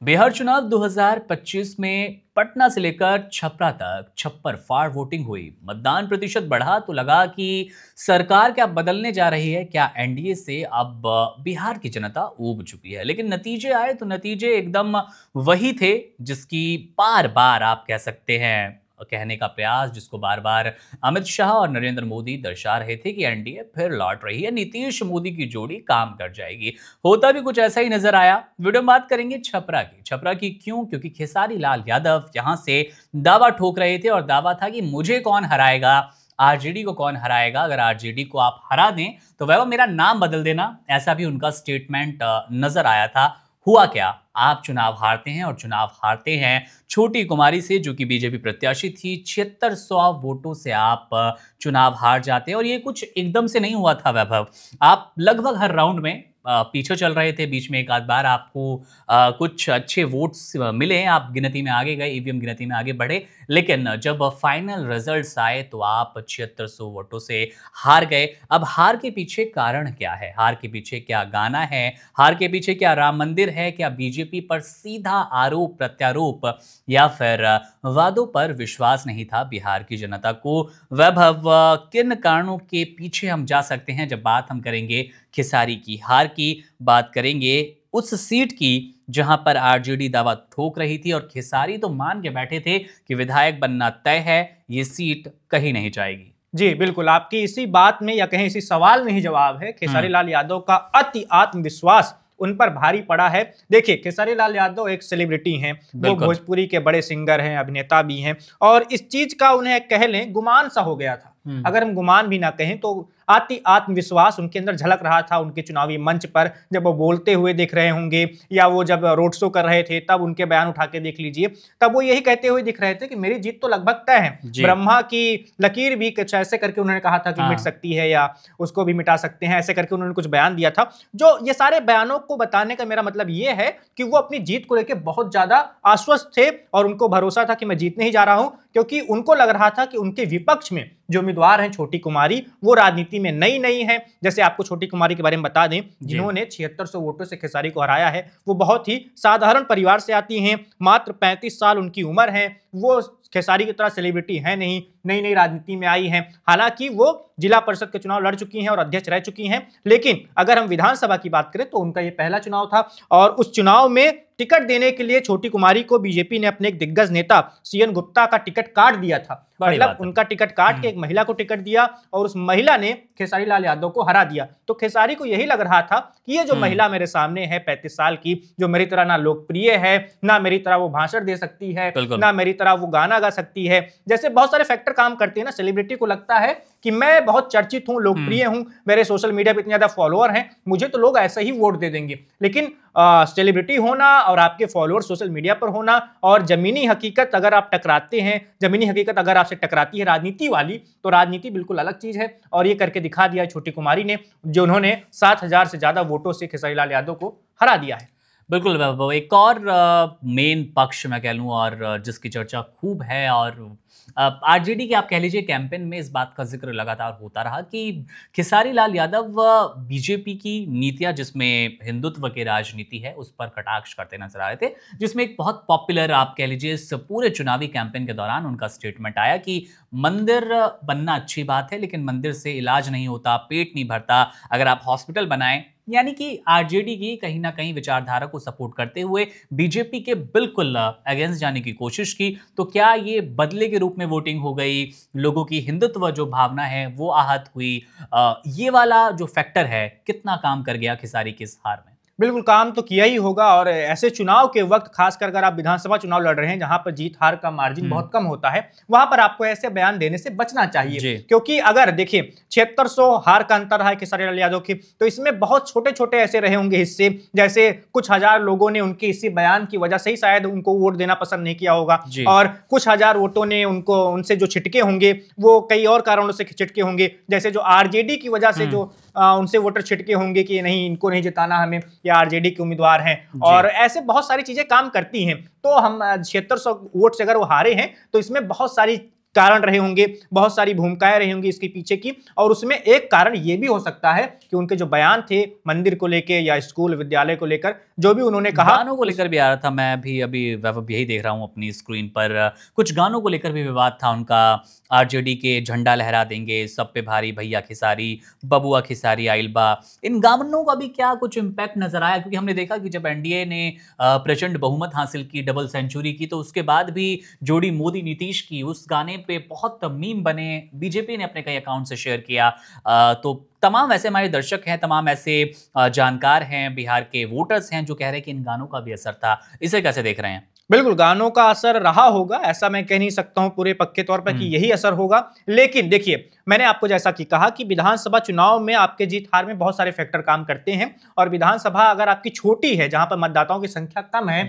बिहार चुनाव 2025 में पटना से लेकर छपरा तक छप्पर फाड़ वोटिंग हुई। मतदान प्रतिशत बढ़ा तो लगा कि सरकार क्या बदलने जा रही है, क्या एनडीए से अब बिहार की जनता ऊब चुकी है। लेकिन नतीजे आए तो नतीजे एकदम वही थे जिसकी बार बार आप कह सकते हैं कहने का प्रयास, जिसको बार बार अमित शाह और नरेंद्र मोदी दर्शा रहे थे कि एनडीए फिर लौट रही है, नीतीश मोदी की जोड़ी काम कर जाएगी। होता भी कुछ ऐसा ही नजर आया। वीडियो में बात करेंगे छपरा की क्यों, क्योंकि खेसारी लाल यादव यहां से दावा ठोक रहे थे और दावा था कि मुझे कौन हराएगा, आरजेडी को कौन हराएगा, अगर आरजेडी को आप हरा दें तो वह मेरा नाम बदल देना, ऐसा भी उनका स्टेटमेंट नजर आया था। हुआ क्या, आप चुनाव हारते हैं और चुनाव हारते हैं छोटी कुमारी से, जो कि बीजेपी प्रत्याशी थी। 7600 वोटों से आप चुनाव हार जाते हैं और ये कुछ एकदम से नहीं हुआ था वैभव। आप लगभग हर राउंड में पीछे चल रहे थे, बीच में एक आध बार आपको कुछ अच्छे वोट्स मिले, आप गिनती में आगे गए, ईवीएम गिनती में आगे बढ़े, लेकिन जब फाइनल रिजल्ट्स आए तो आप 7600 वोटों से हार गए। अब हार के पीछे कारण क्या है, हार के पीछे क्या गाना है, हार के पीछे क्या राम मंदिर है, क्या बीजेपी पर सीधा आरोप प्रत्यारोप, या फिर वादों पर विश्वास नहीं था बिहार की जनता को। वैभव, किन कारणों के पीछे हम जा सकते हैं जब बात हम करेंगे खिसारी की हार की, बात करेंगे उस सीट की जहां पर आरजेडी दावा ठोक रही थी और खिसारी तो मान के बैठे थे कि विधायक बनना तय है, ये सीट कहीं नहीं जाएगी। जी बिल्कुल, आपकी इसी बात में या कहें इसी सवाल में ही जवाब है। खेसारी लाल यादव का अति आत्मविश्वास उन पर भारी पड़ा है। देखिए, खेसारी लाल यादव एक सेलिब्रिटी हैं, वो भोजपुरी के बड़े सिंगर हैं, अभिनेता भी हैं, और इस चीज का उन्हें कह लें गुमान सा हो गया था। अगर हम गुमान भी ना कहें तो अति आत्मविश्वास उनके अंदर झलक रहा था। उनके चुनावी मंच पर जब वो बोलते हुए दिख रहे होंगे या वो जब रोड शो कर रहे थे तब उनके बयान उठा के देख लीजिए, तब वो यही कहते हुए दिख रहे थे कि मेरी जीत तो लगभग तय है। ब्रह्मा की लकीर भी कुछ ऐसे करके उन्होंने कहा था कि मिट सकती है या उसको भी मिटा सकते हैं, ऐसे करके उन्होंने कुछ बयान दिया था। जो ये सारे बयानों को बताने का मेरा मतलब ये है कि वो अपनी जीत को लेकर बहुत ज्यादा आश्वस्त थे और उनको भरोसा था कि मैं जीतने ही जा रहा हूं, क्योंकि उनको लग रहा था कि उनके विपक्ष में जो उम्मीदवार हैं छोटी कुमारी, वो राजनीति में नई नहीं है। जैसे आपको छोटी कुमारी के बारे में बता दें, जिन्होंने 7600 वोटों से खेसारी को हराया है, वो बहुत ही साधारण परिवार से आती हैं, मात्र 35 साल उनकी उम्र है। वो खेसारी की तरह सेलिब्रिटी है नहीं, नई नई राजनीति में आई हैं। हालांकि वो जिला परिषद के चुनाव लड़ चुकी हैं और अध्यक्ष रह चुकी हैं, लेकिन अगर हम विधानसभा की बात करें तो उनका ये पहला चुनाव था और उस चुनाव में टिकट देने के लिए छोटी कुमारी को बीजेपी ने अपने एक दिग्गज नेता सीएन गुप्ता का टिकट काट दिया था। मतलब उनका टिकट काट के एक महिला को टिकट दिया और उस महिला ने खेसारी लाल यादव को हरा दिया। तो खेसारी को यही लग रहा था कि ये जो महिला मेरे सामने है 35 साल की, जो मेरी तरह ना लोकप्रिय है, ना मेरी तरह वो भाषण दे सकती है, ना मेरी तरह वो गाना गा सकती है, जैसे बहुत सारे फैक्टर काम करते हैं ना, सेलिब्रिटी को लगता है कि मैं बहुत चर्चित हूं, लोकप्रिय हूं, मेरे सोशल मीडिया पे इतने ज्यादा फॉलोअर हैं, मुझे तो लोग ऐसे ही वोट दे देंगे। लेकिन सेलिब्रिटी होना और आपके फॉलोअर सोशल मीडिया पर होना और जमीनी हकीकत अगर आप टकराते हैं, जमीनी हकीकत अगर आपसे टकराती है राजनीति वाली, तो राजनीति बिल्कुल अलग चीज है। और ये करके दिखा दिया छोटी कुमारी ने, जो उन्होंने 7000 से ज्यादा वोटों से खेसारी लाल यादव को हरा दिया है। बिल्कुल वैभव, एक और मेन पक्ष मैं कह लूँ और जिसकी चर्चा खूब है, और आरजेडी के आप कह लीजिए कैंपेन में इस बात का जिक्र लगातार होता रहा कि खेसारी लाल यादव बीजेपी की नीतियां, जिसमें हिंदुत्व की राजनीति है, उस पर कटाक्ष करते नजर आ रहे थे। जिसमें एक बहुत पॉपुलर आप कह लीजिए इस पूरे चुनावी कैंपेन के दौरान उनका स्टेटमेंट आया कि मंदिर बनना अच्छी बात है, लेकिन मंदिर से इलाज नहीं होता, पेट नहीं भरता, अगर आप हॉस्पिटल बनाएं। यानी कि आरजेडी की कहीं ना कहीं विचारधारा को सपोर्ट करते हुए बीजेपी के बिल्कुल अगेंस्ट जाने की कोशिश की। तो क्या ये बदले के रूप में वोटिंग हो गई, लोगों की हिंदुत्व जो भावना है वो आहत हुई, ये वाला जो फैक्टर है कितना काम कर गया खिसारी की इस हार में? बिल्कुल काम तो किया ही होगा। और ऐसे चुनाव के वक्त, खासकर अगर आप विधानसभा चुनाव लड़ रहे हैं जहां पर जीत हार का मार्जिन बहुत कम होता है, वहां पर आपको ऐसे बयान देने से बचना चाहिए। क्योंकि अगर देखिए 7600 हार का अंतर है खेसारी लाल यादव की, तो इसमें बहुत छोटे छोटे ऐसे रहे होंगे हिस्से, जैसे कुछ हजार लोगों ने उनके इसी बयान की वजह से ही शायद उनको वोट देना पसंद नहीं किया होगा, और कुछ हजार वोटों ने उनको उनसे जो छिटके होंगे वो कई और कारणों से छिटके होंगे, जैसे जो आरजेडी की वजह से जो उनसे वोटर छिटके होंगे कि नहीं इनको नहीं जिताना हमें, या आरजेडी के उम्मीदवार हैं, और ऐसे बहुत सारी चीजें काम करती हैं। तो हम 7600 वोट से अगर वो हारे हैं तो इसमें बहुत सारी कारण रहे होंगे, बहुत सारी भूमिकाएं रही होंगी इसके पीछे की। और उसमें एक कारण ये भी हो सकता है कि उनके जो बयान थे मंदिर को लेकर या स्कूल विद्यालय को लेकर, जो भी उन्होंने कहा, गानों को लेकर भी आ रहा था। मैं भी अभी वैभव यही देख रहा हूँ अपनी स्क्रीन पर, कुछ गानों को लेकर भी विवाद था उनका। आरजेडी के झंडा लहरा देंगे, सब पे भारी भैया खिसारी, बबुआ खिसारी आइलबा, इन गानों का भी क्या कुछ इम्पैक्ट नजर आया? क्योंकि हमने देखा कि जब एनडीए ने प्रचंड बहुमत हासिल की, डबल सेंचुरी की, तो उसके बाद भी जोड़ी मोदी नीतीश की, उस गाने पे बहुत मीम बने, बीजेपी ने अपने कई अकाउंट से शेयर किया। तो तमाम ऐसे हमारे दर्शक हैं, तमाम ऐसे जानकार हैं, बिहार के वोटर्स हैं जो कह रहे हैं कि इन गानों का भी असर था। इसे कैसे देख रहे हैं? बिल्कुल गानों का असर रहा होगा, ऐसा मैं कह नहीं सकता हूं पूरे पक्के तौर पर कि यही असर होगा। लेकिन देखिए, मैंने आपको जैसा कि कहा कि विधानसभा चुनाव में आपके जीत हार में बहुत सारे फैक्टर काम करते हैं। और विधानसभा अगर आपकी छोटी है, जहां पर मतदाताओं की संख्या कम है,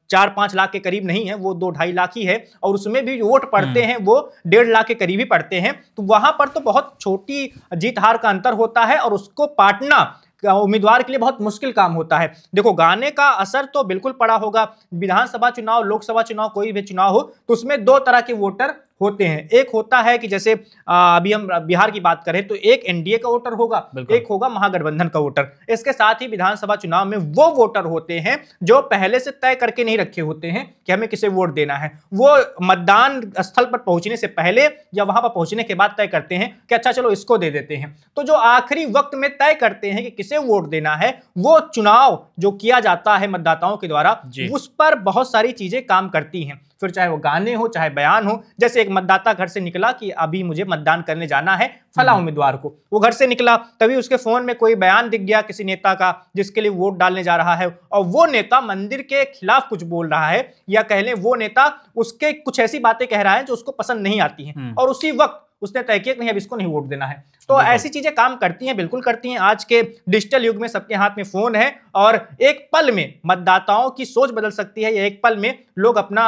4-5 लाख के करीब नहीं है, वो 2-2.5 लाख ही है, और उसमें भी वोट पड़ते हैं वो 1.5 लाख के करीब ही पड़ते हैं, तो वहां पर तो बहुत छोटी जीत हार का अंतर होता है और उसको पाटना उम्मीदवार के लिए बहुत मुश्किल काम होता है। देखो, गाने का असर तो बिल्कुल पड़ा होगा। विधानसभा चुनाव, लोकसभा चुनाव, कोई भी चुनाव हो तो उसमें दो तरह के वोटर होते हैं। एक होता है कि जैसे अभी हम बिहार की बात करें तो एक एनडीए का वोटर होगा, एक होगा महागठबंधन का वोटर। इसके साथ ही विधानसभा चुनाव में वो वोटर होते हैं जो पहले से तय करके नहीं रखे होते हैं कि हमें किसे वोट देना है। वो मतदान स्थल पर पहुंचने से पहले या वहां पर पहुंचने के बाद तय करते हैं कि अच्छा चलो इसको दे देते हैं। तो जो आखिरी वक्त में तय करते हैं कि किसे वोट देना है, वो चुनाव जो किया जाता है मतदाताओं के द्वारा, उस पर बहुत सारी चीजें काम करती हैं। फिर चाहे वो गाने हो, चाहे बयान हो। जैसे एक मतदाता घर से निकला कि अभी मुझे मतदान करने जाना है फला उम्मीदवार को, वो घर से निकला, तभी उसके फोन में कोई बयान दिख गया किसी नेता का जिसके लिए वोट डालने जा रहा है, और वो नेता मंदिर के खिलाफ कुछ बोल रहा है, या कह लें वो नेता उसके कुछ ऐसी बातें कह रहा है जो उसको पसंद नहीं आती हैं, और उसी वक्त उसने तय किया कि नहीं अब इसको नहीं वोट देना है। तो ऐसी चीजें काम करती हैं, बिल्कुल करती हैं। आज के डिजिटल युग में सबके हाथ में फोन है, और एक पल में मतदाताओं की सोच बदल सकती है, या एक पल में लोग अपना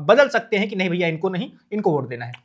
बदल सकते हैं कि नहीं भैया इनको नहीं, इनको वोट देना है।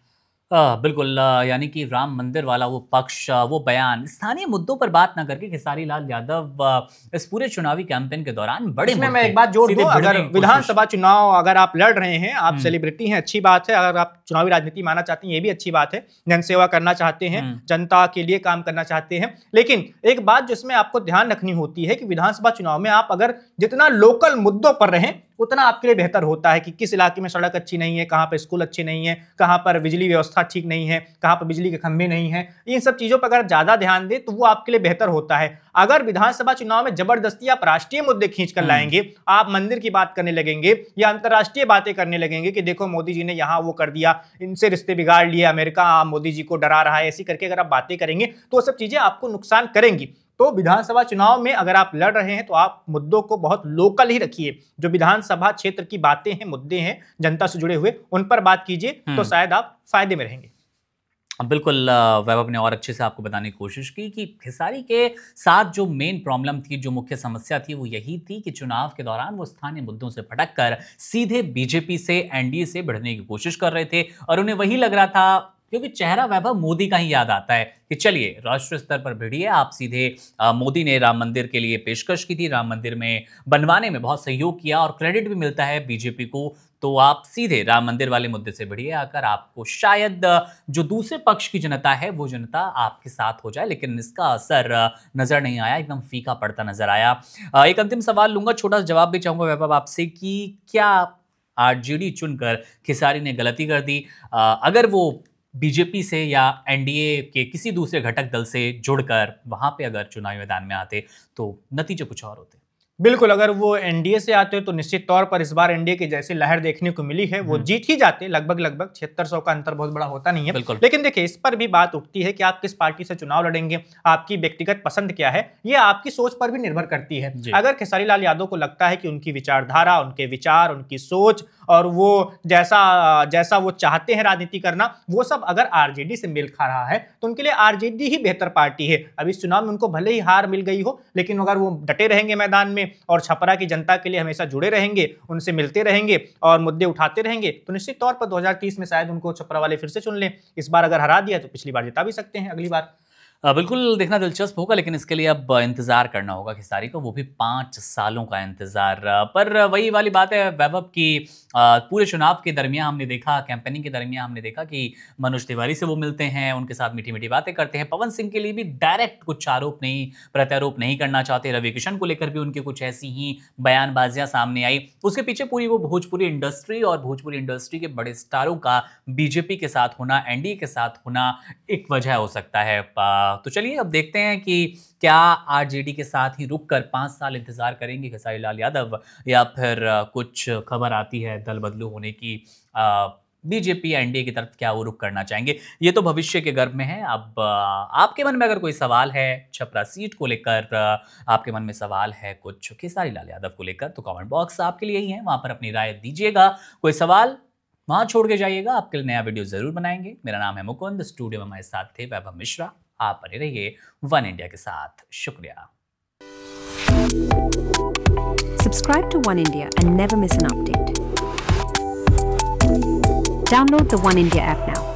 बिल्कुल, यानी कि राम मंदिर वाला वो पक्ष, वो बयान, स्थानीय मुद्दों पर बात ना करके खेसारी लाल यादव इस पूरे चुनावी कैंपेन के दौरान बड़े इसमें मैं एक बात जोड़ दूं, अगर विधानसभा चुनाव अगर आप लड़ रहे हैं, आप सेलिब्रिटी हैं, अच्छी बात है। अगर आप चुनावी राजनीति मानना चाहते हैं, ये भी अच्छी बात है। जनसेवा करना चाहते हैं, जनता के लिए काम करना चाहते हैं, लेकिन एक बात जिसमें आपको ध्यान रखनी होती है कि विधानसभा चुनाव में आप अगर जितना लोकल मुद्दों पर रहें उतना आपके लिए बेहतर होता है। कि किस इलाके में सड़क अच्छी नहीं है, कहाँ पर स्कूल अच्छे नहीं है, कहाँ पर बिजली व्यवस्था ठीक नहीं है, कहाँ पर बिजली के खंभे नहीं है, इन सब चीजों पर अगर ज्यादा ध्यान दे तो वो आपके लिए बेहतर होता है। अगर विधानसभा चुनाव में जबरदस्ती आप राष्ट्रीय मुद्दे खींच कर लाएंगे, आप मंदिर की बात करने लगेंगे या अंतर्राष्ट्रीय बातें करने लगेंगे कि देखो मोदी जी ने यहाँ वो कर दिया, इनसे रिश्ते बिगाड़ लिए, अमेरिका मोदी जी को डरा रहा है, ऐसी करके अगर आप बातें करेंगे तो वो सब चीजें आपको नुकसान करेंगी। तो विधानसभा चुनाव में अगर आप लड़ रहे हैं तो आप मुद्दों को बहुत लोकल ही रखिए। जो विधानसभा क्षेत्र की बातें हैं, मुद्दे हैं जनता से जुड़े हुए, उन पर बात कीजिए, तो शायद आप फायदे में रहेंगे। बिल्कुल, वैभव ने और अच्छे से आपको बताने की कोशिश की कि खेसारी के साथ जो मेन प्रॉब्लम थी, जो मुख्य समस्या थी, वो यही थी कि चुनाव के दौरान वो स्थानीय मुद्दों से भटक कर सीधे बीजेपी से, एनडीए से भिड़ने की कोशिश कर रहे थे, और उन्हें वही लग रहा था, क्योंकि चेहरा वैभव मोदी का ही याद आता है कि चलिए राष्ट्रीय स्तर पर भिड़िए आप सीधे। मोदी ने राम मंदिर के लिए पेशकश की थी, राम मंदिर में बनवाने में बहुत सहयोग किया और क्रेडिट भी मिलता है बीजेपी को, तो आप सीधे राम मंदिर वाले मुद्दे से भिड़िए आकर, आपको शायद जो दूसरे पक्ष की जनता है वो जनता आपके साथ हो जाए। लेकिन इसका असर नजर नहीं आया, एकदम फीका पड़ता नजर आया। एक अंतिम सवाल लूंगा, छोटा सा जवाब भी चाहूंगा वैभव आपसे कि क्या आरजेडी चुनकर खेसारी ने गलती कर दी? अगर वो बीजेपी से या एनडीए के किसी दूसरे घटक दल से जुड़कर वहां पे अगर चुनावी मैदान में आते तो नतीजे कुछ और होते। बिल्कुल, अगर वो एनडीए से आते तो निश्चित तौर पर इस बार एनडीए की जैसी लहर देखने को मिली है वो जीत ही जाते। लगभग 7600 का अंतर बहुत बड़ा होता नहीं है। लेकिन देखिए, इस पर भी बात उठती है कि आप किस पार्टी से चुनाव लड़ेंगे, आपकी व्यक्तिगत पसंद क्या है, ये आपकी सोच पर भी निर्भर करती है। अगर खेसारी लाल यादव को लगता है कि उनकी विचारधारा, उनके विचार, उनकी सोच और वो जैसा वो चाहते हैं राजनीति करना, वो सब अगर आरजेडी से मेल खा रहा है तो उनके लिए आरजेडी ही बेहतर पार्टी है। अब इस चुनाव में उनको भले ही हार मिल गई हो, लेकिन अगर वो डटे रहेंगे मैदान में और छपरा की जनता के लिए हमेशा जुड़े रहेंगे, उनसे मिलते रहेंगे और मुद्दे उठाते रहेंगे, तो निश्चित तौर पर 2030 में शायद उनको छपरा वाले फिर से चुन लें। इस बार अगर हरा दिया तो पिछली बार जिता भी सकते हैं अगली बार। बिल्कुल देखना दिलचस्प होगा, लेकिन इसके लिए अब इंतज़ार करना होगा खेसारी को, वो भी 5 सालों का इंतज़ार। पर वही वाली बात है वैभव की, पूरे चुनाव के दरमियान हमने देखा, कैंपेनिंग के दरमियान हमने देखा कि मनोज तिवारी से वो मिलते हैं, उनके साथ मीठी-मीठी बातें करते हैं। पवन सिंह के लिए भी डायरेक्ट कुछ आरोप नहीं, प्रत्यारोप नहीं करना चाहते। रवि किशन को लेकर भी उनकी कुछ ऐसी ही बयानबाजियाँ सामने आई। उसके पीछे पूरी वो भोजपुरी इंडस्ट्री और भोजपुरी इंडस्ट्री के बड़े स्टारों का बीजेपी के साथ होना, एनडीए के साथ होना एक वजह हो सकता है। तो चलिए अब देखते हैं कि क्या आरजेडी के साथ ही रुक कर 5 साल इंतजार करेंगे खेसारी लाल यादव, या फिर कुछ खबर आती है दल बदलू होने की, बीजेपी एनडीए की तरफ क्या वो रुक करना चाहेंगे, ये तो भविष्य के गर्भ में है। अब आपके मन में अगर कोई सवाल है छपरा सीट को लेकर, आपके मन में सवाल है कुछ खेसारी लाल यादव को लेकर, तो कमेंट बॉक्स आपके लिए ही है, वहां पर अपनी राय दीजिएगा। कोई सवाल वहां छोड़ के जाइएगा, आपके लिए नया वीडियो जरूर बनाएंगे। मेरा नाम है मुकुंद, स्टूडियो में हमारे साथ थे वैभव मिश्रा। आप बने रहिए वन इंडिया के साथ। शुक्रिया। Subscribe to One India and never miss an update. Download the One India app now.